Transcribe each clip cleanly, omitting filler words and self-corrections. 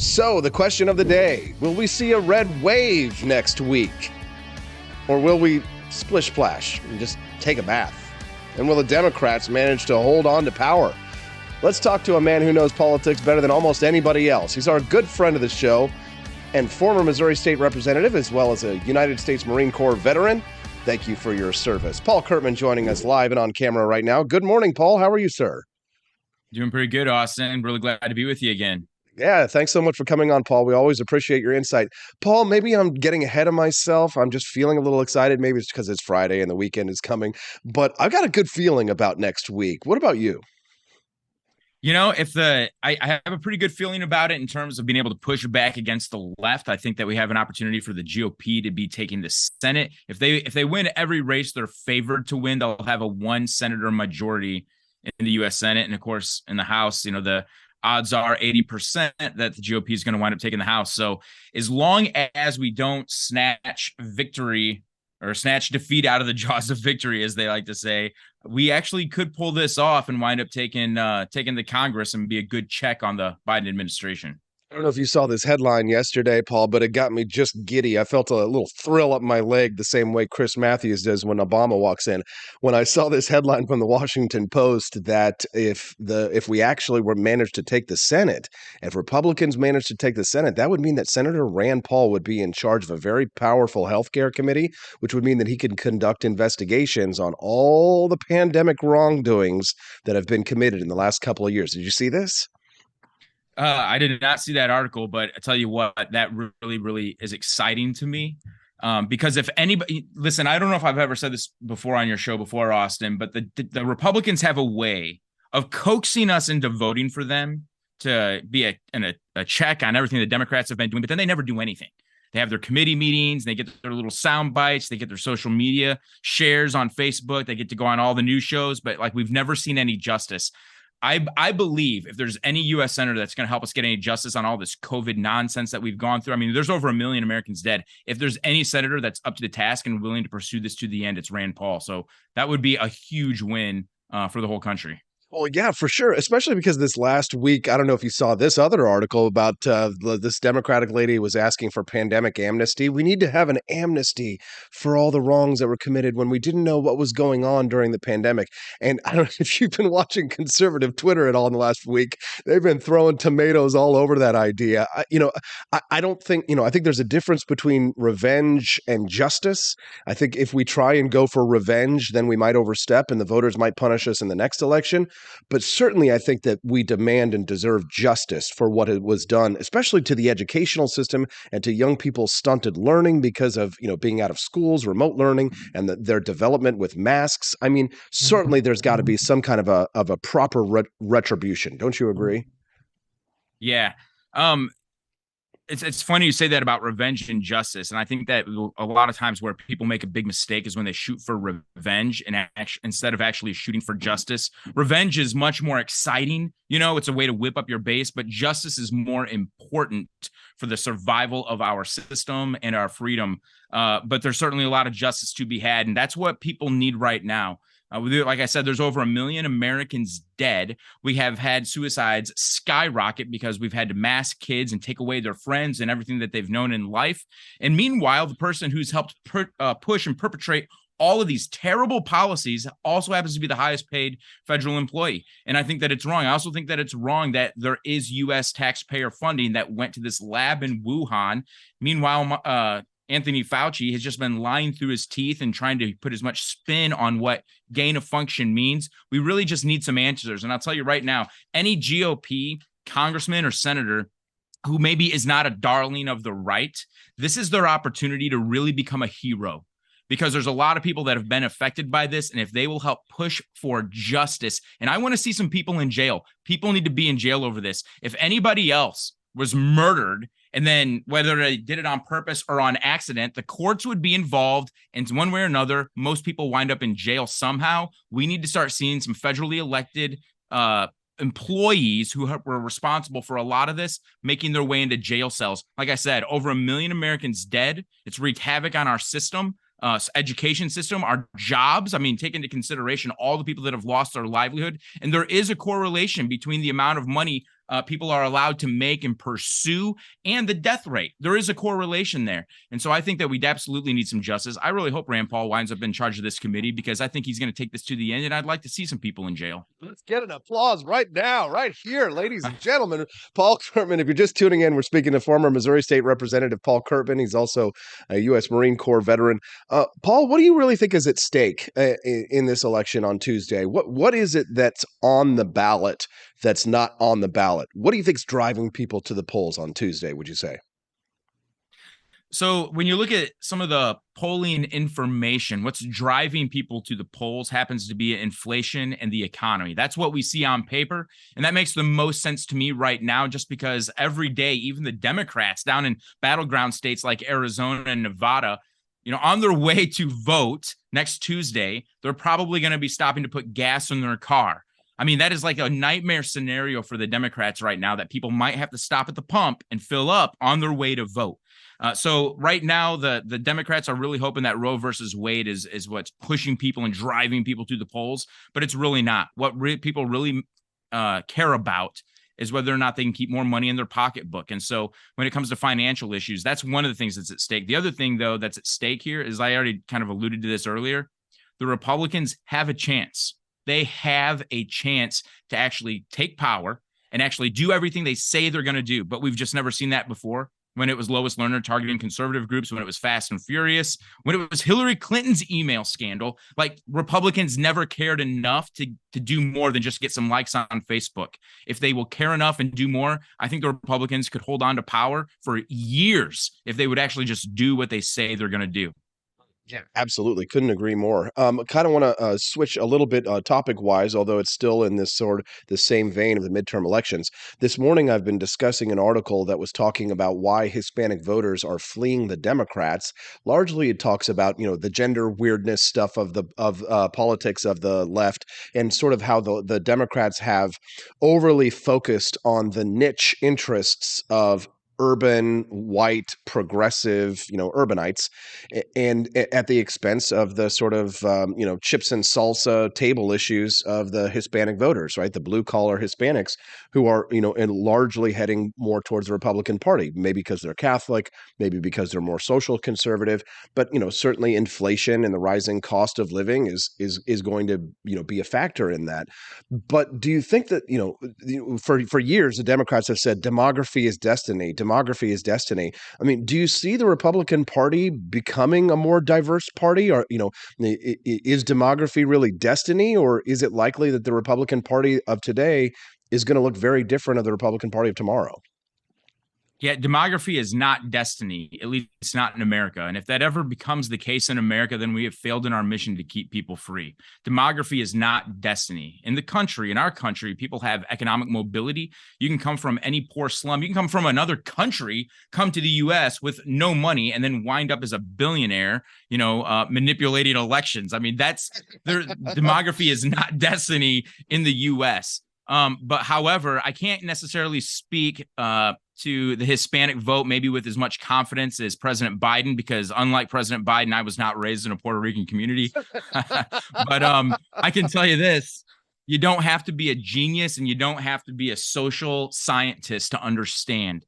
So, the question of the day, will we see a red wave next week? Or will we splish splash and just take a bath? And will the Democrats manage to hold on to power? Let's talk to a man who knows politics better than almost anybody else. He's our good friend of the show and former Missouri State Representative, as well as a United States Marine Corps veteran. Thank you for your service. Paul Curtman joining us live and on camera right now. Good morning, Paul. How are you, sir? Doing pretty good, Austin. Really glad to be with you again. Yeah, thanks so much for coming on, Paul. We always appreciate your insight. Paul, maybe I'm getting ahead of myself. I'm just feeling a little excited. Maybe it's because it's Friday and the weekend is coming, but I've got a good feeling about next week. What about you? You know, if I have a pretty good feeling about it in terms of being able to push back against the left. I think that we have an opportunity for the GOP to be taking the Senate. If they win every race they're favored to win, they'll have a one senator majority in the U.S. Senate, and of course in the House. You know, the odds are 80% that the GOP is going to wind up taking the House. So as long as we don't snatch victory or snatch defeat out of the jaws of victory, as they like to say, we actually could pull this off and wind up taking the Congress and be a good check on the Biden administration. I don't know if you saw this headline yesterday, Paul, but it got me just giddy. I felt a little thrill up my leg the same way Chris Matthews does when Obama walks in. When I saw this headline from the Washington Post that if we actually were managed to take the Senate, if Republicans managed to take the Senate, that would mean that Senator Rand Paul would be in charge of a very powerful healthcare committee, which would mean that he could conduct investigations on all the pandemic wrongdoings that have been committed in the last couple of years. Did you see this? I did not see that article, but I tell you what, that really, really is exciting to me. Because if anybody, listen, I don't know if I've ever said this before on your show before, Austin, but the Republicans have a way of coaxing us into voting for them to be a check on everything the Democrats have been doing, but then they never do anything. They have their committee meetings, they get their little sound bites, they get their social media shares on Facebook, they get to go on all the news shows, but like we've never seen any justice. I believe if there's any U.S. senator that's going to help us get any justice on all this COVID nonsense that we've gone through, I mean, there's over 1 million Americans dead. If there's any senator that's up to the task and willing to pursue this to the end, it's Rand Paul. So that would be a huge win for the whole country. Well, yeah, for sure. Especially because this last week, I don't know if you saw this other article about this Democratic lady was asking for pandemic amnesty. We need to have an amnesty for all the wrongs that were committed when we didn't know what was going on during the pandemic. And I don't know if you've been watching conservative Twitter at all in the last week. They've been throwing tomatoes all over that idea. I don't think, I think there's a difference between revenge and justice. I think if we try and go for revenge, then we might overstep and the voters might punish us in the next election. But certainly, I think that we demand and deserve justice for what it was done, especially to the educational system and to young people's stunted learning because of, being out of schools, remote learning, and their development with masks. I mean, certainly there's got to be some kind of a proper retribution. Don't you agree? Yeah. It's funny you say that about revenge and justice. And I think that a lot of times where people make a big mistake is when they shoot for revenge and instead of actually shooting for justice. Revenge is much more exciting. It's a way to whip up your base, but justice is more important for the survival of our system and our freedom. But there's certainly a lot of justice to be had. And that's what people need right now. Like I said, there's over 1 million Americans dead. We have had suicides skyrocket because we've had to mask kids and take away their friends and everything that they've known in life. And meanwhile, the person who's helped push and perpetrate all of these terrible policies also happens to be the highest paid federal employee. And I think that it's wrong. I also think that it's wrong that there is U.S. taxpayer funding that went to this lab in Wuhan. Meanwhile, Anthony Fauci has just been lying through his teeth and trying to put as much spin on what gain of function means. We really just need some answers. And I'll tell you right now, any GOP congressman or senator who maybe is not a darling of the right, this is their opportunity to really become a hero, because there's a lot of people that have been affected by this. And if they will help push for justice, and I want to see some people in jail. People need to be in jail over this. If anybody else was murdered, and then whether they did it on purpose or on accident, the courts would be involved. And one way or another, most people wind up in jail somehow. We need to start seeing some federally elected employees who were responsible for a lot of this making their way into jail cells. Like I said, over 1 million Americans dead. It's wreaked havoc on our system. Education system, our jobs. I mean, take into consideration all the people that have lost their livelihood. And there is a correlation between the amount of money people are allowed to make and pursue, and the death rate. There is a correlation there. And so I think that we absolutely need some justice. I really hope Rand Paul winds up in charge of this committee, because I think he's going to take this to the end, and I'd like to see some people in jail. Let's get an applause right now, right here, ladies and gentlemen. Paul Curtman, if you're just tuning in, we're speaking to former Missouri State Representative Paul Curtman. He's also a U.S. Marine Corps veteran. Paul, what do you really think is at stake in this election on Tuesday? What is it that's on the ballot that's not on the ballot? What do you think is driving people to the polls on Tuesday, would you say? So when you look at some of the polling information, what's driving people to the polls happens to be inflation and the economy. That's what we see on paper. And that makes the most sense to me right now, just because every day, even the Democrats down in battleground states like Arizona and Nevada, on their way to vote next Tuesday, they're probably going to be stopping to put gas in their car. I mean, that is like a nightmare scenario for the Democrats right now, that people might have to stop at the pump and fill up on their way to vote. So right now, the Democrats are really hoping that Roe versus Wade is what's pushing people and driving people to the polls, but it's really not. What people really care about is whether or not they can keep more money in their pocketbook. And so when it comes to financial issues, that's one of the things that's at stake. The other thing, though, that's at stake here is, I already kind of alluded to this earlier, the Republicans have a chance. They have a chance to actually take power and actually do everything they say they're going to do. But we've just never seen that before. When it was Lois Lerner targeting conservative groups, when it was Fast and Furious, when it was Hillary Clinton's email scandal, like, Republicans never cared enough to do more than just get some likes on Facebook. If they will care enough and do more, I think the Republicans could hold on to power for years if they would actually just do what they say they're going to do. Yeah, absolutely. Couldn't agree more. Kind of want to switch a little bit topic wise, although it's still in this sort of the same vein of the midterm elections. This morning, I've been discussing an article that was talking about why Hispanic voters are fleeing the Democrats. Largely, it talks about the gender weirdness stuff of the politics of the left, and sort of how the Democrats have overly focused on the niche interests of urban, white, progressive, urbanites, and at the expense of the sort of, chips and salsa table issues of the Hispanic voters, right? The blue collar Hispanics who are, and largely heading more towards the Republican Party, maybe because they're Catholic, maybe because they're more social conservative, but, certainly inflation and the rising cost of living is going to, be a factor in that. But do you think that, for years, the Democrats have said demography is destiny, demography is destiny. I mean, do you see the Republican Party becoming a more diverse party? Or, is demography really destiny? Or is it likely that the Republican Party of today is going to look very different of the Republican Party of tomorrow? Yeah, demography is not destiny, at least not in America. And if that ever becomes the case in America, then we have failed in our mission to keep people free. Demography is not destiny. In our country, people have economic mobility. You can come from any poor slum. You can come from another country, come to the U.S. with no money, and then wind up as a billionaire, manipulating elections. I mean, demography is not destiny in the U.S. But however, I can't necessarily speak to the Hispanic vote maybe with as much confidence as President Biden, because unlike President Biden, I was not raised in a Puerto Rican community. But I can tell you this: you don't have to be a genius and you don't have to be a social scientist to understand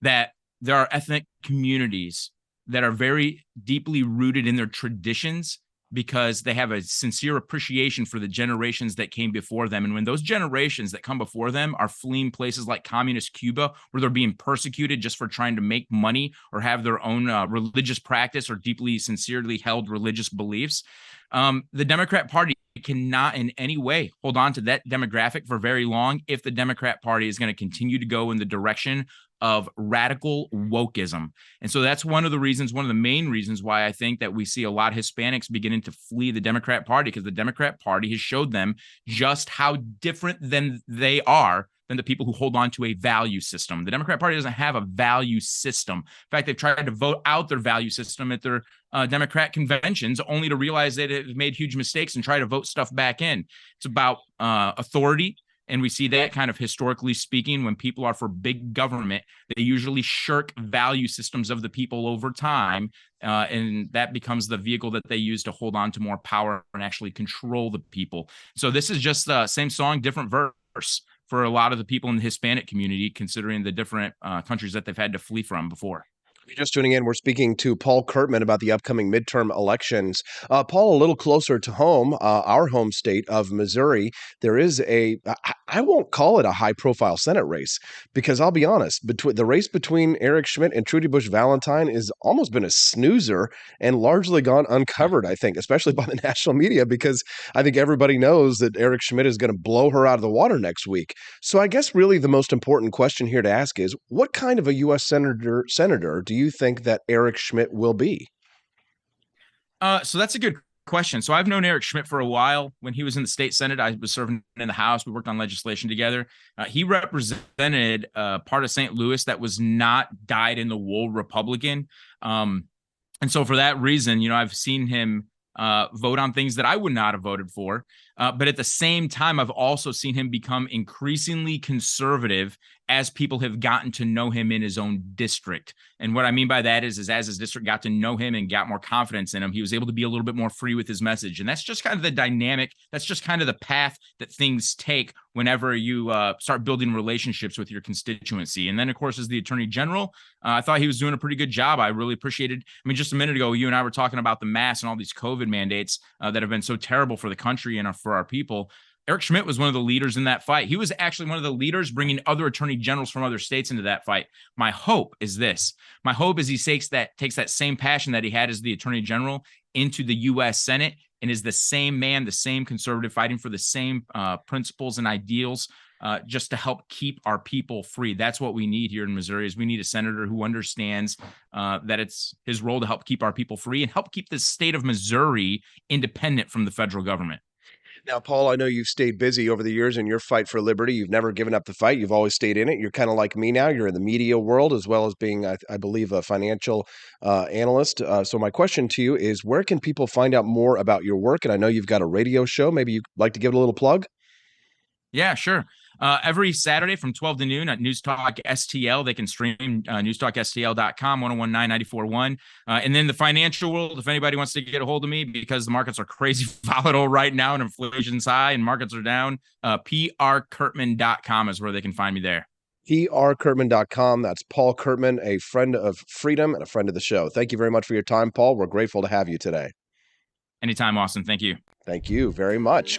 that there are ethnic communities that are very deeply rooted in their traditions, because they have a sincere appreciation for the generations that came before them. And when those generations that come before them are fleeing places like communist Cuba, where they're being persecuted just for trying to make money or have their own religious practice or deeply, sincerely held religious beliefs, the Democrat Party cannot in any way hold on to that demographic for very long if the Democrat Party is going to continue to go in the direction of radical wokeism. And so that's one of the main reasons why I think that we see a lot of Hispanics beginning to flee the Democrat Party, because the Democrat Party has showed them just how different than they are than the people who hold on to a value system. The Democrat Party doesn't have a value system. In fact, they've tried to vote out their value system at their Democrat conventions, only to realize that it made huge mistakes and try to vote stuff back in. It's about authority. And we see that kind of historically speaking, when people are for big government, they usually shirk value systems of the people over time. And that becomes the vehicle that they use to hold on to more power and actually control the people. So this is just the same song, different verse for a lot of the people in the Hispanic community, considering the different countries that they've had to flee from before. If you're just tuning in, we're speaking to Paul Curtman about the upcoming midterm elections. Paul, a little closer to home, our home state of Missouri, there is I won't call it a high profile Senate race because I'll be honest, between the race between Eric Schmidt and Trudy Busch Valentine has almost been a snoozer and largely gone uncovered, I think, especially by the national media, because I think everybody knows that Eric Schmidt is going to blow her out of the water next week. So I guess really the most important question here to ask is what kind of a U.S. senator do you think that Eric Schmidt will be? So that's a good question. So I've known Eric Schmidt for a while. When he was in the state Senate, I was serving in the House. We worked on legislation together. He represented part of St. Louis that was not dyed-in-the-wool Republican. And so for that reason, I've seen him vote on things that I would not have voted for. But at the same time, I've also seen him become increasingly conservative as people have gotten to know him in his own district. And what I mean by that is as his district got to know him and got more confidence in him, he was able to be a little bit more free with his message. And that's just kind of the dynamic. That's just kind of the path that things take whenever you start building relationships with your constituency. And then, of course, as the Attorney General, I thought he was doing a pretty good job. I really appreciated. I mean, just a minute ago, you and I were talking about the mask and all these COVID mandates that have been so terrible for the country and for our people. Eric Schmidt was one of the leaders in that fight. He was actually one of the leaders bringing other attorney generals from other states into that fight. My hope is this. My hope is he takes that same passion that he had as the attorney general into the U.S. Senate and is the same man, the same conservative, fighting for the same principles and ideals just to help keep our people free. That's what we need here in Missouri is we need a senator who understands that it's his role to help keep our people free and help keep the state of Missouri independent from the federal government. Now, Paul, I know you've stayed busy over the years in your fight for liberty. You've never given up the fight. You've always stayed in it. You're kind of like me now. You're in the media world as well as being, I believe, a financial analyst. So my question to you is, where can people find out more about your work? And I know you've got a radio show. Maybe you'd like to give it a little plug? Yeah, sure. Every Saturday from 12 to noon at News Talk STL. They can stream newstalkstl.com, 1019-941. And then the financial world, if anybody wants to get a hold of me, because the markets are crazy volatile right now and inflation's high and markets are down, prcurtman.com is where they can find me there. prcurtman.com. That's Paul Curtman, a friend of freedom and a friend of the show. Thank you very much for your time, Paul. We're grateful to have you today. Anytime, Austin. Thank you. Thank you very much.